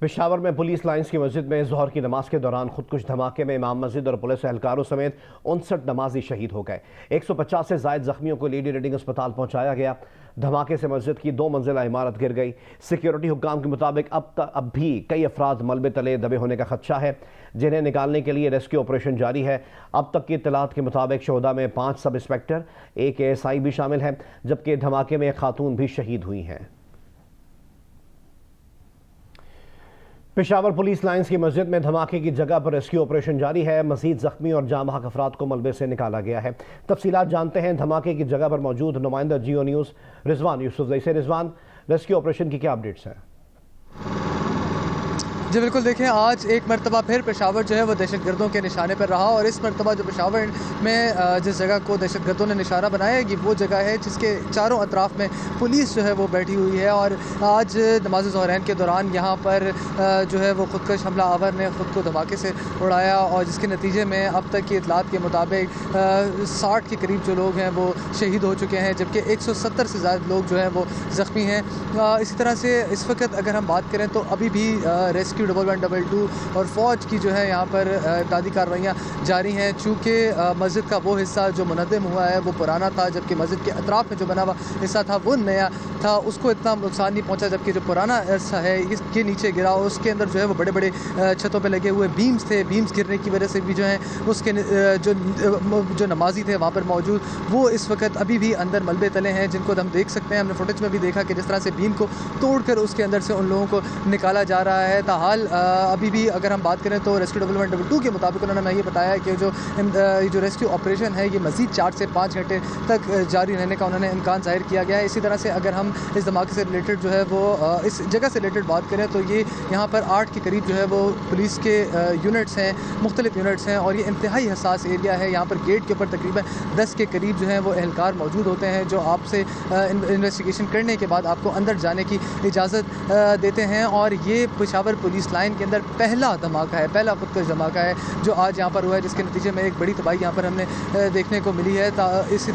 पेशावर में police lines की मस्जिद में ज़ोहर की नमाज के दौरान खुदकुश धमाके में इमाम मस्जिद और पुलिस एहलकारों समेत 59 नमाजी शहीद हो गए। 150 से ज़ायद जख्मियों को लेडी रीडिंग अस्पताल पहुंचाया गया। धमाके से मस्जिद की 2 मंजिला इमारत गिर गई। सिक्योरिटी हुक्काम के मुताबिक अब भी कई अफराद मलबे तले दबे होने का खदशा है, जिन्हें निकालने के लिए रेस्क्यू ऑपरेशन जारी है। अब तक की इत्तलात के मुताबिक शोहदा में 5 सब इंस्पेक्टर, 1 ASI भी शामिल है, जबकि धमाके में एक खातून भी शहीद हुई हैं। पेशावर पुलिस लाइंस की मस्जिद में धमाके की जगह पर रेस्क्यू ऑपरेशन जारी है। मजीद जख्मी और जाँ बहक अफराद को मलबे से निकाला गया है। तफसीलात जानते हैं धमाके की जगह पर मौजूद नुमाइंदा जियो न्यूज़ रिजवान यूसुफ से। रिजवान, रेस्क्यू ऑपरेशन की क्या अपडेट्स हैं? जी बिल्कुल, देखें आज एक मरतबा फिर पेशावर जो है वो दहशतगर्दों के निशाने पर रहा और इस मरतबा जो पेशावर में जिस जगह को दहशतगर्दों ने निशाना बनाया है, वो जगह है जिसके चारों अतराफ में पुलिस जो है वो बैठी हुई है। और आज नमाज ज़ोहरैन के दौरान यहाँ पर जो है वो खुदकश हमला आवर ने ख़ुद को धमाके से उड़ाया और जिसके नतीजे में अब तक की इतलात के मुताबिक 60 के करीब जो लोग हैं वो शहीद हो चुके हैं, जबकि 170 से ज़्यादा लोग जो हैं वो ज़ख्मी हैं। इसी तरह से इस वक्त अगर हम बात करें तो अभी भी रेस्क्यू 1122 और फ़ौज की जो है यहाँ पर इमदादी कार्रवाइयाँ जारी हैं। चूँकि मस्जिद का वो हिस्सा जो मुनद्दम हुआ है वो पुराना था, जबकि मस्जिद के अतराफ़ में जो बना हुआ हिस्सा था वो नया था, उसको इतना नुकसान नहीं पहुँचा, जबकि जो पुराना हिस्सा है इसके नीचे गिरा। उसके अंदर जो है वो बड़े बड़े छतों पर लगे हुए बीम्स थे। बीम्स गिरने की वजह से भी जो है उसके जो नमाजी थे वहाँ पर मौजूद वो इस वक्त अभी भी अंदर मलबे तले हैं, जिनको हम देख सकते हैं। हमने फुटेज में भी देखा कि जिस तरह से बीम को तोड़कर उसके अंदर से उन लोगों को निकाला जा रहा है। ताहाल अभी भी अगर हम बात करें तो रेस्क्यू 1122 के मुताबिक उन्होंने ये बताया कि जो रेस्क्यू ऑपरेशन है ये मज़ीद 4 से 5 घंटे तक जारी रहने का उन्होंने इम्कान ज़ाहिर किया गया है। इसी तरह से अगर हम इस धमाके से रिलेटेड जो है वो इस जगह से रिलेटेड बात करें तो ये यहाँ पर 8 के करीब जो है वो पुलिस के यूनिट्स हैं, मुख्तलिफ यूनिट्स हैं और ये इंतहाई हसास एरिया है। यहाँ पर गेट के ऊपर तकरीबन 10 के करीब जो है वो एहलकार मौजूद होते हैं, जो आपसे इन्वेस्टिगेशन करने के बाद आपको अंदर जाने की इजाज़त देते हैं। और ये पेशावर पुलिस लाइन के अंदर पहला धमाका है, पहला खुदकुश धमाका है जो आज यहाँ पर हुआ है, जिसके नतीजे में एक बड़ी तबाही यहाँ पर हमने देखने को मिली है। इसी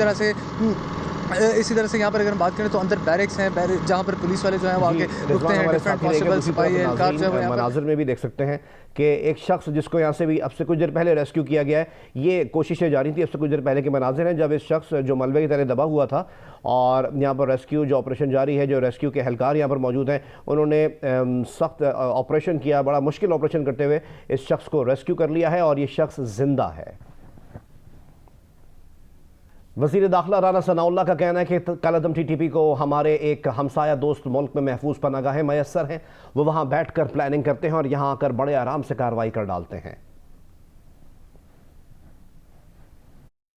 तरह से यहाँ पर अगर हम बात करें तो अंदर बैरिक्स हैं, जहाँ पर पुलिस वाले जो हैं वो आगे रुकते हैं। डिफरेंट कांस्टेबल सिपाही एहलकार जो है मनाजिर में भी देख सकते हैं कि एक शख्स जिसको यहाँ से भी अब से कुछ देर पहले रेस्क्यू किया गया है, ये कोशिशें जारी थी। अब से कुछ देर पहले के मनाजिर हैं जब इस शख्स जो मलबे की तरह दबा हुआ था और यहाँ पर रेस्क्यू जो ऑपरेशन जारी है, जो रेस्क्यू के एहलकार यहाँ पर मौजूद हैं, उन्होंने सख्त ऑपरेशन किया, बड़ा मुश्किल ऑपरेशन करते हुए इस शख्स को रेस्क्यू कर लिया है और ये शख्स जिंदा है। वज़ीर दाखिला राना सनाउल्लाह का कहना है कि कालादम TTP को हमारे एक हमसाया दोस्त मुल्क में महफूज पनागाहें मैसर हैं, वो वहाँ बैठ कर प्लानिंग करते हैं और यहाँ आकर बड़े आराम से कार्रवाई कर डालते हैं।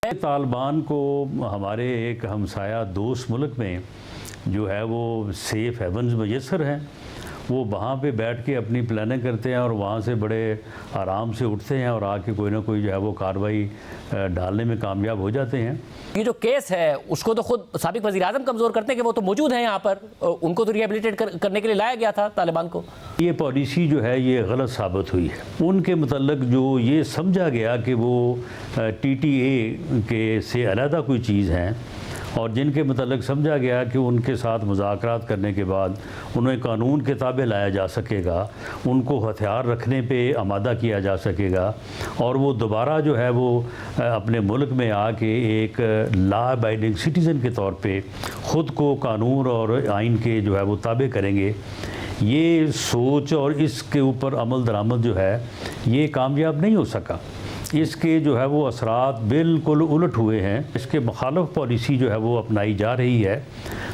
तालिबान को हमारे एक हमसाया दोस्त मुल्क में जो है वो सेफ़ हेवन्स मैसर हैं, वो वहाँ पे बैठ के अपनी प्लानिंग करते हैं और वहाँ से बड़े आराम से उठते हैं और आके कोई ना कोई जो है वो कार्रवाई डालने में कामयाब हो जाते हैं। ये जो केस है उसको तो खुद साबिक वज़ीर आज़म कमज़ोर करते हैं कि वो तो मौजूद हैं यहाँ पर, उनको तो रिहेबिलिटेट करने के लिए लाया गया था तालिबान को। ये पॉलिसी जो है ये गलत साबित हुई है। उनके मतलब जो ये समझा गया कि वो TTA के से अलहदा कोई चीज़ हैं और जिनके मतलब समझा गया कि उनके साथ मुज़ाकरात करने के बाद उन्हें कानून के ताबे लाया जा सकेगा, उनको हथियार रखने पे आमादा किया जा सकेगा और वो दोबारा जो है वो अपने मुल्क में आके एक लॉ अबाइडिंग सिटीज़न के तौर पे ख़ुद को कानून और आइन के जो है वो ताबे करेंगे। ये सोच और इसके ऊपर अमल दरामद जो है ये कामयाब नहीं हो सका। इसके जो है वो असरात बिल्कुल उलट हुए हैं। इसके मुखालिफ पॉलिसी जो है वो अपनाई जा रही है,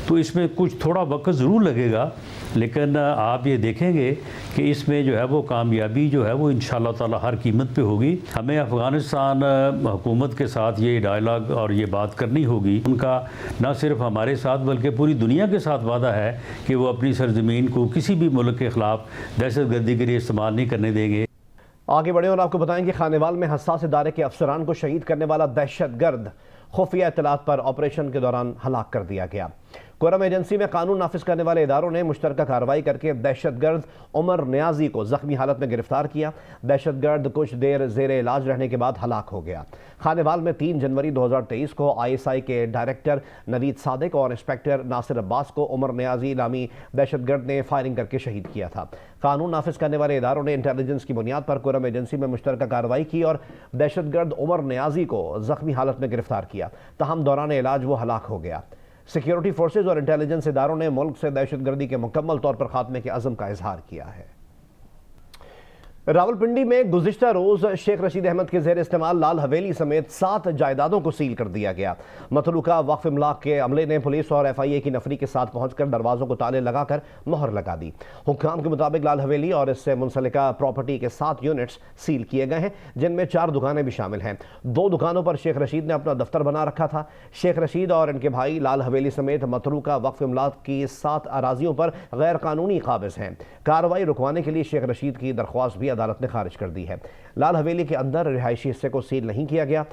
तो इसमें कुछ थोड़ा वक्त ज़रूर लगेगा, लेकिन आप ये देखेंगे कि इसमें जो है वो कामयाबी जो है वो इंशाअल्लाह ताला हर कीमत पे होगी। हमें अफ़गानिस्तान हुकूमत के साथ ये डायलॉग और ये बात करनी होगी। उनका न सिर्फ हमारे साथ बल्कि पूरी दुनिया के साथ वादा है कि वो अपनी सरज़मीन को किसी भी मुल्क के ख़िलाफ़ दहशतगर्दी के लिए इस्तेमाल नहीं करने देंगे। आगे बढ़े और आपको बताएं कि खानेवाल में हसास इदारे के अफसरान को शहीद करने वाला दहशतगर्द खुफिया इत्तलात पर ऑपरेशन के दौरान हलाक कर दिया गया। कुरम एजेंसी में कानून नाफिज करने वाले इदारों ने मुश्तरका कार्रवाई करके दहशतगर्द उमर नियाजी को जख्मी हालत में गिरफ्तार किया। दहशतगर्द कुछ देर जेर इलाज रहने के बाद हलाक हो गया। खानेवाल में 3 जनवरी 2023 को ISI के डायरेक्टर नवीद सादिक और इंस्पेक्टर नासिर अब्बास को उमर नियाजी नामी दहशतगर्द ने फायरिंग करके शहीद किया था। कानून नाफिज करने वाले इदारों ने इंटेलिजेंस की बुनियाद पर कुरम एजेंसी में मुश्तरका कार्रवाई की और दहशतगर्द उमर नियाजी को जख्मी हालत में गिरफ्तार किया। तहम दौरान इलाज वो हलाक हो गया। सिक्योरिटी फोर्सेज और इंटेलिजेंस इदारों ने मुल्क से दहशतगर्दी के मुकम्मल तौर पर खात्मे के अज़म का इजहार किया है। रावलपिंडी में गुज़िश्ता रोज शेख रशीद अहमद के ज़ेर इस्तेमाल लाल हवेली समेत 7 जायदादों को सील कर दिया गया। मतलूका वक्फ इमलाक के अमले ने पुलिस और FIA की नफरी के साथ पहुंचकर दरवाजों को ताले लगाकर मोहर लगा दी। हुक्काम के मुताबिक लाल हवेली और इससे मुंसलिका प्रॉपर्टी के 7 यूनिट्स सील किए गए हैं, जिनमें 4 दुकानें भी शामिल हैं। 2 दुकानों पर शेख रशीद ने अपना दफ्तर बना रखा था। शेख रशीद और इनके भाई लाल हवेली समेत मतलूका वक्फ इमलाक की 7 अराजियों पर गैर कानूनी काबिज हैं। कार्रवाई रुकवाने के लिए शेख रशीद की दरख्वास्त भी अदालत ने खारिज कर दी है। लाल हवेली के अंदर रिहायशी हिस्से को सील नहीं किया गया।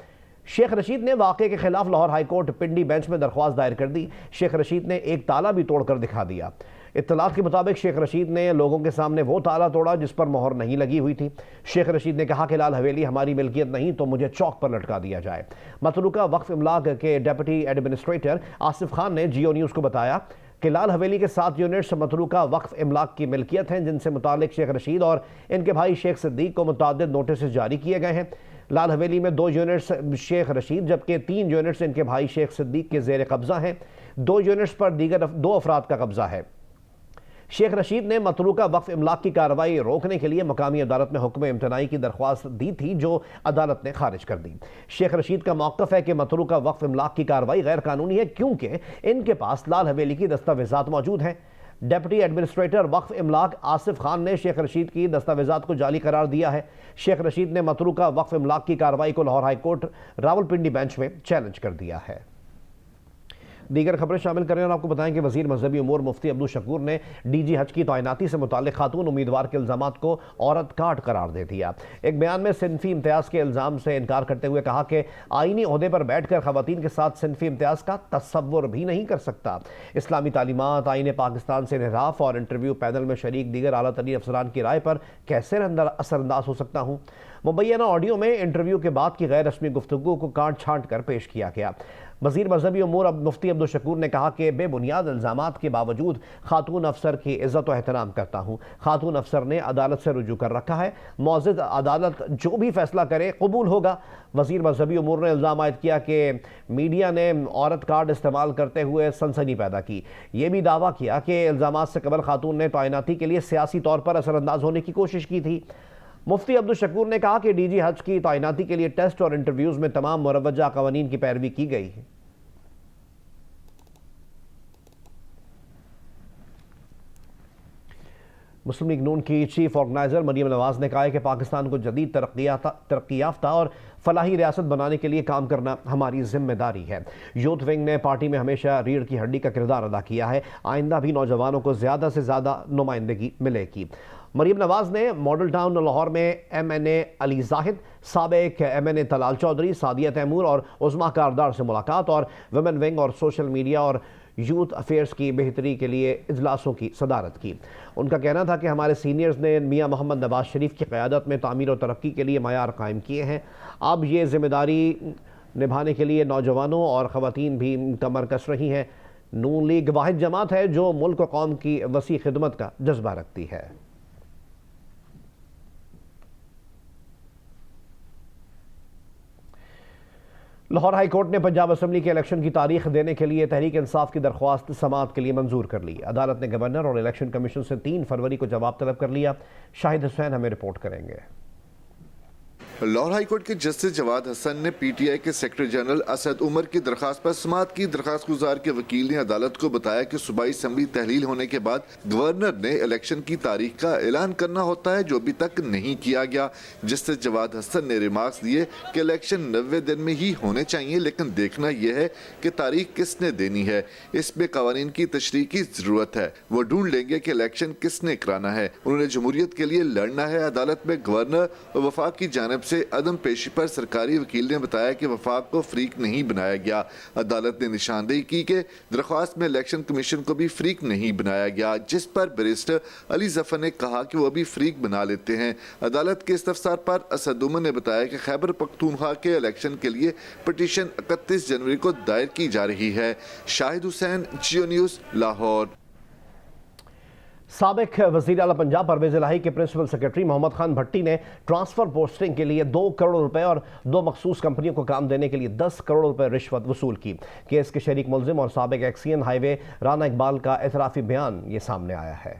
शेख रशीद ने वाक़े के खिलाफ लाहौर हाईकोर्ट पिंडी बेंच में दरख्वास्त दायर कर दी। शेख रशीद ने एक ताला भी तोड़कर दिखा दिया। इत्तलात के मुताबिक शेख रशीद ने लोगों के सामने वो ताला तोड़ा जिस पर मोहर नहीं लगी हुई थी। शेख रशीद ने कहा कि लाल हवेली हमारी मिल्कियत नहीं तो मुझे चौक पर लटका दिया जाए। मतलूका वक्फ इमलाक के डेप्यूटी एडमिनिस्ट्रेटर आसिफ खान ने जियो न्यूज़ को बताया कि लाल हवेली के 7 यूनिट्स मतलूका वक्फ इमलाक की मिल्कियत हैं, जिनसे मुतालिक शेख रशीद और इनके भाई शेख सिद्दीक को मुतअद्दिद नोटिस जारी किए गए हैं। लाल हवेली में 2 यूनिट्स शेख रशीद जबकि 3 यूनिट्स इनके भाई शेख सिद्दीक के जेर कब्जा हैं। 2 यूनिट्स पर दीगर 2 अफराद का कब्जा है। शेख रशीद ने मतलूका वक्फ इमलाक की कार्रवाई रोकने के लिए मकामी अदालत में हुक्म इम्तनाई की दरख्वास्त दी थी, जो अदालत ने खारिज कर दी। शेख रशीद का मौक़िफ़ है कि मतलूका वक्फ इमलाक की कार्रवाई गैर कानूनी है, क्योंकि इनके पास लाल हवेली की दस्तावेजात मौजूद हैं। डेप्यूटी एडमिनिस्ट्रेटर वक्फ इमलाक आसिफ खान ने शेख रशीद की दस्तावेजात को जाली करार दिया है। शेख रशीद ने मतलूका वक्फ इमलाक की कार्रवाई को लाहौर हाईकोर्ट रावलपिंडी बेंच में चैलेंज कर दिया है। दीगर खबरें शामिल करें और आपको बताएं कि वज़ीर मजहबी उमूर मुफ्ती अब्दुल शकूर ने DG हज की तैनाती से मुताल्लिक़ खातून उम्मीदवार के इल्ज़ामात को औरत काट करार दे दिया। एक बयान में सिनफी इम्तियाज़ के इल्ज़ाम से इनकार करते हुए कहा कि आईनी ओहदे पर बैठ कर ख़वातीन के साथ सिनफी इम्तियाज़ का तसव्वुर भी नहीं कर सकता। इस्लामी तालीमात, आईन पाकिस्तान से इन्हिराफ और इंटरव्यू पैनल में शरीक दीगर आला तरीन अफसरान की राय पर कैसे असरअंदाज हो सकता हूँ। मुबैना ऑडियो में इंटरव्यू के बाद की गैर रस्मी गुफ्तगू को काट छांट कर पेश किया गया। वज़ीर मजहबी उमूर मुफ्ती अब्दुल शकूर ने कहा कि बेबुनियाद इल्ज़ामात के बावजूद खातून अफसर की इज़्ज़त व एहतराम करता हूँ। खातून अफसर ने अदालत से रुजू कर रखा है, मौज़िद अदालत जो भी फैसला करे कबूल होगा। वज़ीर मजहबी उमूर ने इल्ज़ाम आयद किया कि मीडिया ने औरत कार्ड इस्तेमाल करते हुए सनसनी पैदा की। ये भी दावा किया कि इल्ज़ामात से कबल खातून ने तैनाती के लिए सियासी तौर पर असरअंदाज होने की कोशिश की थी। मुफ्ती अब्दुल शकूर ने कहा कि DG हज की तैनाती के लिए टेस्ट और इंटरव्यूज़ में तमाम मुरवजा कवानीन की पैरवी की गई है। मुस्लिम लीग नून की चीफ ऑर्गेनाइजर मरियम नवाज ने कहा है कि पाकिस्तान को जदीद तरक्की याफ्ता और फलाही रियासत बनाने के लिए काम करना हमारी जिम्मेदारी है। यूथ विंग ने पार्टी में हमेशा रीढ़ की हड्डी का किरदार अदा किया है। आइंदा भी नौजवानों को ज़्यादा से ज़्यादा नुमाइंदगी मिलेगी। मरियम नवाज ने मॉडल टाउन लाहौर में MNA अली जाहिद, साबिक MNA तलाल चौधरी, सादिया तैमूर और उस्मा कारदार से मुलाकात और वुमेन विंग और सोशल मीडिया और यूथ अफेयर्स की बेहतरी के लिए इजलासों की सदारत की। उनका कहना था कि हमारे सीनियर्स ने मियाँ मोहम्मद नवाज शरीफ की क़यादत में तामीर और तरक्की के लिए मयार कायम किए हैं। अब ये जिम्मेदारी निभाने के लिए नौजवानों और ख़वातीन भी कमर कस रही हैं। नून लीग वाहिद जमात है जो मुल्क और कौम की वसी खिदमत का जज्बा रखती है। लाहौर हाई कोर्ट ने पंजाब असम्बली के इलेक्शन की तारीख देने के लिए तहरीक इंसाफ की दरख्वास्त समाअत के लिए मंजूर कर ली। अदालत ने गवर्नर और इलेक्शन कमीशन से 3 फरवरी को जवाब तलब कर लिया। शाहिद हुसैन हमें रिपोर्ट करेंगे। लाहौर हाईकोर्ट के जस्टिस जवाद हसन ने PTI के सेक्रेटरी जनरल असद उमर की दरखास्त पर समाअत की। दरखास्त गुजार के वकील ने अदालत को बताया कि सूबाई असम्बली तहलील होने के बाद गवर्नर ने इलेक्शन की तारीख का ऐलान करना होता है, जो अभी तक नहीं किया गया। जस्टिस जवाद हसन ने रिमार्क्स दिए कि इलेक्शन 90 दिन में ही होने चाहिए, लेकिन देखना यह है कि तारीख किसने देनी है। इसमें कवानीन की तशरीह की जरूरत है। वो ढूंढ लेंगे कि इलेक्शन किसने कराना है। उन्होंने जमहूरियत के लिए लड़ना है। अदालत में गवर्नर और वफाक की जानिब से अदम पेशी पर सरकारी वकील ने बताया कि वफाक को फ्रीक नहीं बनाया गया। अदालत ने निशानदेही की कि दरख्वास्त में इलेक्शन कमीशन को भी फ्रीक नहीं बनाया गया, जिस पर बैरिस्टर अली जफर ने कहा कि वो अभी फ्रीक बना लेते हैं। अदालत के इस्तफसार पर असद उमर ने बताया कि खैबर पख्तूनख्वा के इलेक्शन के लिए पटिशन 31 जनवरी को दायर की जा रही है। शाहिद हुसैन, जियो न्यूज़, लाहौर। साबिक वज़ीर आला पंजाब परवेज़ इलाही के प्रिंसिपल सेक्रेटरी मोहम्मद खान भट्टी ने ट्रांसफ़र पोस्टिंग के लिए 2 करोड़ रुपए और 2 मखसूस कंपनियों को काम देने के लिए 10 करोड़ रुपए रिश्वत वसूल की। केस के शरीक मुलजिम और साबिक एक्सियन हाईवे राना इकबाल का एतराफ़ी बयान ये सामने आया है।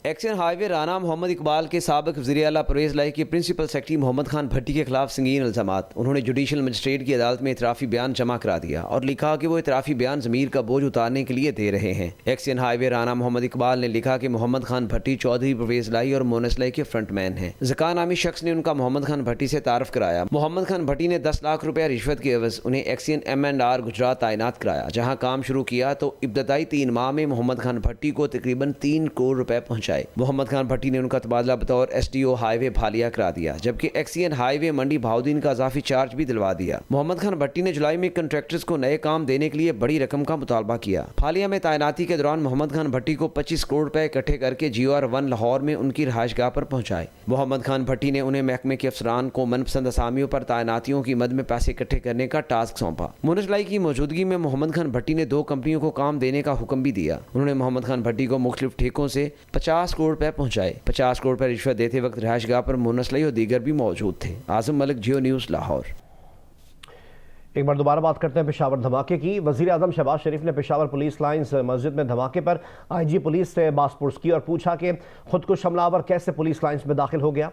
एक्शन हाईवे राना मोहम्मद इकबाल के साबिक वज़ीर आला परवेज़ इलाही के प्रिंसिपल सेक्रेटरी मोहम्मद खान भट्टी के खिलाफ संगीन इल्ज़ामात। उन्होंने जुडिशल मजिस्ट्रेट की अदालत में इतराफ़ी बयान जमा करा दिया और लिखा कि वो इतराफ़ी बयान ज़मीर का बोझ उतारने के लिए दे रहे हैं। एक्शन हाईवे राना मोहम्मद इकबाल ने लिखा कि मोहम्मद खान भट्टी चौधरी परवेज़ इलाही और मोनस इलाही के फ्रंटमैन हैं। ज़का नामी शख्स ने उनका मोहम्मद खान भट्टी से तारफ़ कराया। मोहम्मद खान भट्टी ने 10 लाख रुपया रिश्वत के एवज़ उन्हें एक्सियन M&R गुजरात तैनात कराया, जहाँ काम शुरू किया तो इब्तदाई 3 माह में मोहम्मद खान भट्टी को तकरीबन 3 करोड़ रुपए पहुँचाए। मोहम्मद खान भट्टी ने उनका तबादला बतौर SDO हाईवे भालिया करा दिया, जबकि एक्सियन हाईवे मंडी भाउद्दीन का इजाफी चार्ज भी दिलवा दिया। मोहम्मद खान भट्टी ने जुलाई में कंट्रैक्टर्स को नए काम देने के लिए बड़ी रकम का मुतालबा किया। भालिया में तैनाती के दौरान मोहम्मद खान भट्टी को 25 करोड़ रुपए इकट्ठे करके GR1 लाहौर में उनकी रहायशगाह पर पहुंचाए। मोहम्मद खान भट्टी ने उन्हें महकमे के अफसरान को मनपसंद असामियों पर तैनातियों की मद में पैसे इकट्ठे करने का टास्क सौंपा। मोनस इलाही की मौजूदगी में मोहम्मद खान भट्टी ने 2 कंपनियों को काम देने का हुक्म भी दिया। उन्होंने मोहम्मद खान भट्टी को मुख्तलिफ ठेकों से 50 करोड़ रुपए पहुंचाए। 50 करोड़ रुपए रिश्वत देते वक्त रहायशगाह पर मोनस इलाही और दीगर भी मौजूद थे। आजम मलिक, जियो न्यूज़, लाहौर। एक बार दोबारा बात करते हैं पेशावर धमाके की। वज़ीर आज़म शहबाज शरीफ ने पेशावर पुलिस लाइंस मस्जिद में धमाके पर IG पुलिस से बासपुरस की और पूछा कि खुदकुश हमलावर कैसे पुलिस लाइंस में दाखिल हो गया।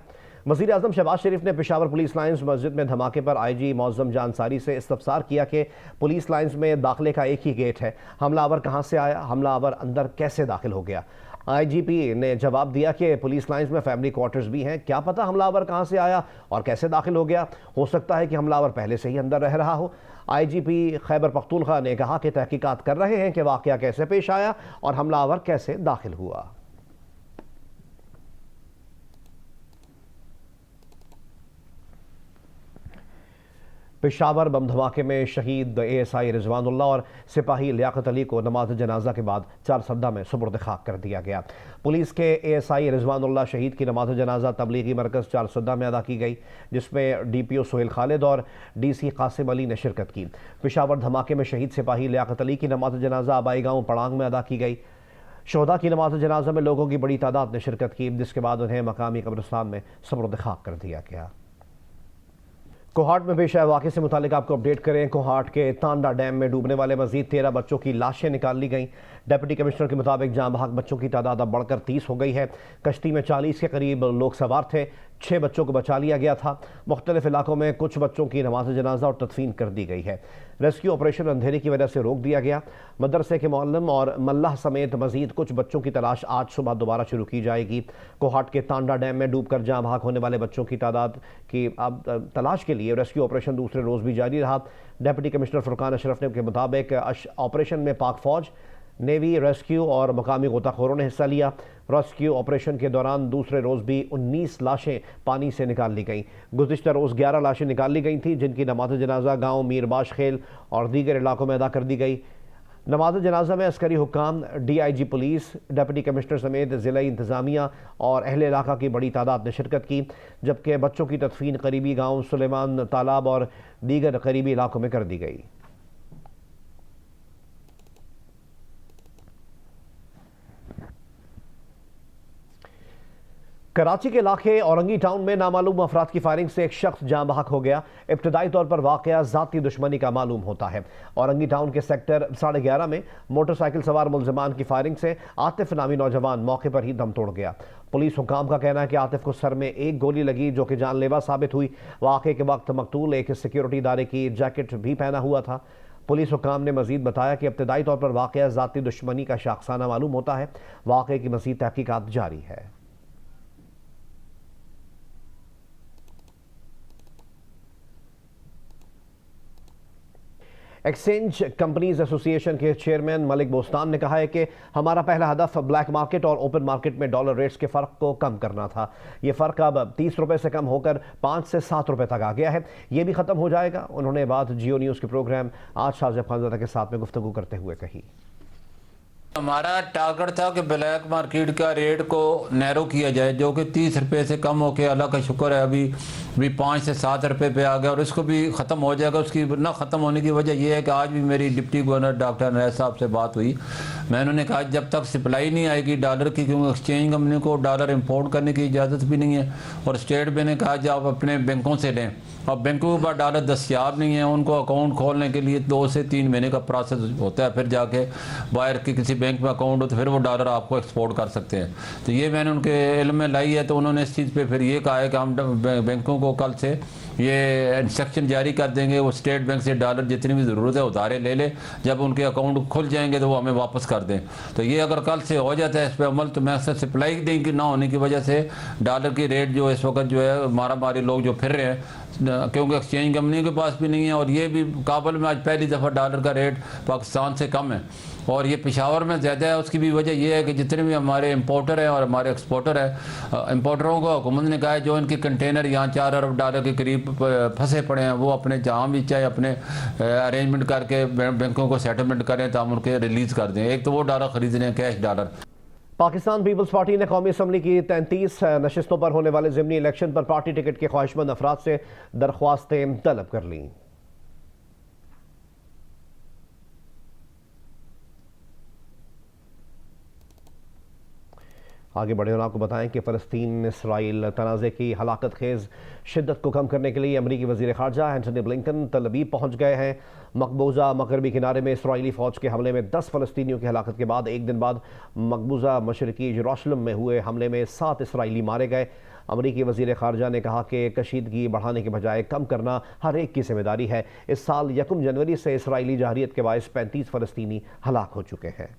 वज़ीर आज़म शहबाज शरीफ ने पेशावर पुलिस लाइंस मस्जिद में धमाके पर IG मौज़म जान अंसारी से इस्तफसार किया कि पुलिस लाइंस में दाखिले का एक ही गेट है, हमलावर कहाँ से आया, हमलावर अंदर कैसे दाखिल हो गया। IGP ने जवाब दिया कि पुलिस लाइंस में फैमिली क्वार्टर्स भी हैं, क्या पता हमलावर कहाँ से आया और कैसे दाखिल हो गया, हो सकता है कि हमलावर पहले से ही अंदर रह रहा हो। IGP खैबर पख्तूनख्वा ने कहा कि तहकीकात कर रहे हैं कि वाक़या कैसे पेश आया और हमलावर कैसे दाखिल हुआ। पेशावर बम धमाके में शहीद ASI रिजवानुल्लाह और सिपाही लियाकत अली को नमाज जनाजा के बाद चारसद्दा में सुपुर्द खाक कर दिया गया। पुलिस के ASI रिजवानुल्लाह शहीद की नमाज जनाजा तबलीगी मरकज़ चारसद्दा में अदा की गई, जिसमें DPO सोहेल खालिद और DC कासिम अली ने शिरकत की। पेशावर धमाके में शहीद सिपाही लियाकत अली की नमाज जनाजा आबाई गाँव पड़ांग में अदा की गई। शोहदा की नमाज जनाजा में लोगों की बड़ी तादाद ने शिरकत की, जिसके बाद उन्हें मकामी कब्रिस्तान में सुपुर्द खाक कर दिया गया। कोहाट में पेश आए वाक़े से मुतालिक आपको अपडेट करें। कोहाट के तांडा डैम में डूबने वाले मजीद 13 बच्चों की लाशें निकाल ली गईं। डिप्टी कमिश्नर के मुताबिक जाँ बहक बच्चों की तादाद अब बढ़कर 30 हो गई है। कश्ती में 40 के करीब लोग सवार थे। 6 बच्चों को बचा लिया गया था। मुख्तलिफ इलाकों में कुछ बच्चों की नमाज जनाजा और तदफीन कर दी गई है। रेस्क्यू ऑपरेशन अंधेरे की वजह से रोक दिया गया। मदरसे के मौलम और मल्लाह समेत मजीद कुछ बच्चों की तलाश आज सुबह दोबारा शुरू की जाएगी। कोहाट के तांडा डैम में डूबकर जाँ बहक होने वाले बच्चों की तादाद की अब तलाश के लिए रेस्क्यू ऑपरेशन दूसरे रोज़ भी जारी रहा। डिप्टी कमिश्नर फुरकान अशरफ ने के मुताबिक ऑपरेशन में पाक फौज, नेवी, रेस्क्यू और मकामी गोताखोरों ने हिस्सा लिया। रेस्क्यू ऑपरेशन के दौरान दूसरे रोज़ भी 19 लाशें पानी से निकाल ली गईं। गुज़िश्ता रोज़ 11 लाशें निकाल ली गई थी, जिनकी नमाज जनाजा गाँव मीरबाश खेल और दीगर इलाकों में अदा कर दी गई। नमाज जनाजा में अस्करी हुक्काम, DIG पुलिस, डिप्टी कमिश्नर समेत ज़िला इंतज़ामिया और अहले इलाका की बड़ी तादाद ने शिरकत की, जबकि बच्चों की तदफीन करीबी गाँव सुलेमान तालाब और दीगर करीबी इलाकों में कर दी गई। कराची के इलाके औरंगी टाउन में नामालूम अफराद की फायरिंग से एक शख्स जाँ बहक हो गया। इब्तदाई तौर पर वाक़या ज़ाती दुश्मनी का मालूम होता है। औरंगी टाउन के सेक्टर 11.5 में मोटरसाइकिल सवार मुलजमान की फायरिंग से आतिफ नामी नौजवान मौके पर ही दम तोड़ गया। पुलिस हुकाम का कहना है कि आतिफ को सर में एक गोली लगी, जो कि जानलेवा साबित हुई। वाक़े के वक्त मकतूल एक सिक्योरिटी इदारे की जैकेट भी पहना हुआ था। पुलिस हुकाम ने मजीद बताया कि इब्तदाई तौर पर वाक़या ज़ाती दुश्मनी का शाखसाना मालूम होता है। वाक़े की मज़ीद तहकीकात जारी है। एक्सचेंज कंपनीज एसोसिएशन के चेयरमैन मलिक बोस्तान ने कहा है कि हमारा पहला हदफ ब्लैक मार्केट और ओपन मार्केट में डॉलर रेट्स के फ़र्क को कम करना था। ये फ़र्क अब 30 रुपये से कम होकर 5 से 7 रुपये तक आ गया है। ये भी ख़त्म हो जाएगा। उन्होंने बात जियो न्यूज़ के प्रोग्राम आज शाहजब खानज़ादा के साथ में गुफ्तगू करते हुए कही। हमारा टारगेट था कि ब्लैक मार्केट का रेट को नैरो किया जाए, जो कि 30 रुपये से कम होकर अल्लाह का शुक्र है अभी 5 से 7 रुपये पे आ गया और इसको भी ख़त्म हो जाएगा। उसकी ना ख़त्म होने की वजह यह है कि आज भी मेरी डिप्टी गवर्नर डॉक्टर नैयर साहब से बात हुई। मैं उन्होंने कहा जब तक सप्लाई नहीं आएगी डॉलर की, क्योंकि एक्सचेंज कंपनी को डॉलर इम्पोर्ट करने की इजाज़त भी नहीं है और स्टेट बैंक ने कहा जब आप अपने बैंकों से लें और बैंकों के पास डॉलर दस्तियाब नहीं है, उनको अकाउंट खोलने के लिए 2 से 3 महीने का प्रोसेस होता है, फिर जाके बाहर के किसी बैंक में अकाउंट हो तो फिर वो डॉलर आपको एक्सपोर्ट कर सकते हैं। तो ये मैंने उनके इल्म में लाई है, तो उन्होंने इस चीज़ पे फिर ये कहा है कि हम बैंकों को कल से ये इंस्ट्रक्शन जारी कर देंगे, वो स्टेट बैंक से डॉलर जितनी भी ज़रूरत है उधारे ले ले, जब उनके अकाउंट खुल जाएंगे तो वो हमें वापस कर दें। तो ये अगर कल से हो जाता है इस पर अमल, तो मैं सप्लाई की ना होने की वजह से डॉलर की रेट जो इस वक्त जो है मारी लोग जो फिर रहे हैं, क्योंकि एक्सचेंज कंपनी के पास भी नहीं है और ये भी काबुल में आज पहली दफ़ा डॉलर का रेट पाकिस्तान से कम है और ये पेशावर में ज़्यादा है। उसकी भी वजह यह है कि जितने भी हमारे इंपोर्टर हैं और हमारे एक्सपोर्टर हैं, इंपोर्टरों को हुकूमत ने कहा है जो इनके कंटेनर यहाँ 4 अरब डॉलर के करीब फंसे पड़े हैं वो अपने जहाँ भी चाहे अपने अरेंजमेंट करके बैंकों को सेटलमेंट करें तो हम उनके रिलीज़ कर दें। एक तो वो डॉलर ख़रीद लें, cash dollar. Pakistan Peoples Party ने कौमी असम्बली की 33 नशिस्तों पर होने वाले ज़िमनी इलेक्शन पर पार्टी टिकट के ख्वाहिशमंद अफराद से दरख्वास्तें तलब कर लीं। आगे बढ़े और आपको बताएं कि फ़लस्तीन इसराइल तनाज़े की हलाकत खेज़ शिद्दत को कम करने के लिए अमरीकी वज़ीर ख़ारजा एंटनी ब्लिंकन तल अवीव पहुँच गए हैं। मकबूजा मगरबी किनारे में इसराइली फ़ौज के हमले में 10 फ़लस्तीनियों की हलाकत के बाद एक दिन बाद मकबूजा मशरकी यरूशलेम में हुए हमले में 7 इसराइली मारे गए। अमरीकी वज़ीर ख़ारजा ने कहा कि कशीदगी बढ़ाने के बजाय कम करना हर एक की जिम्मेदारी है। इस साल 1 जनवरी से इसराइली जहरीत के बायस 35 फ़लस्तीनी हलाक हो चुके हैं।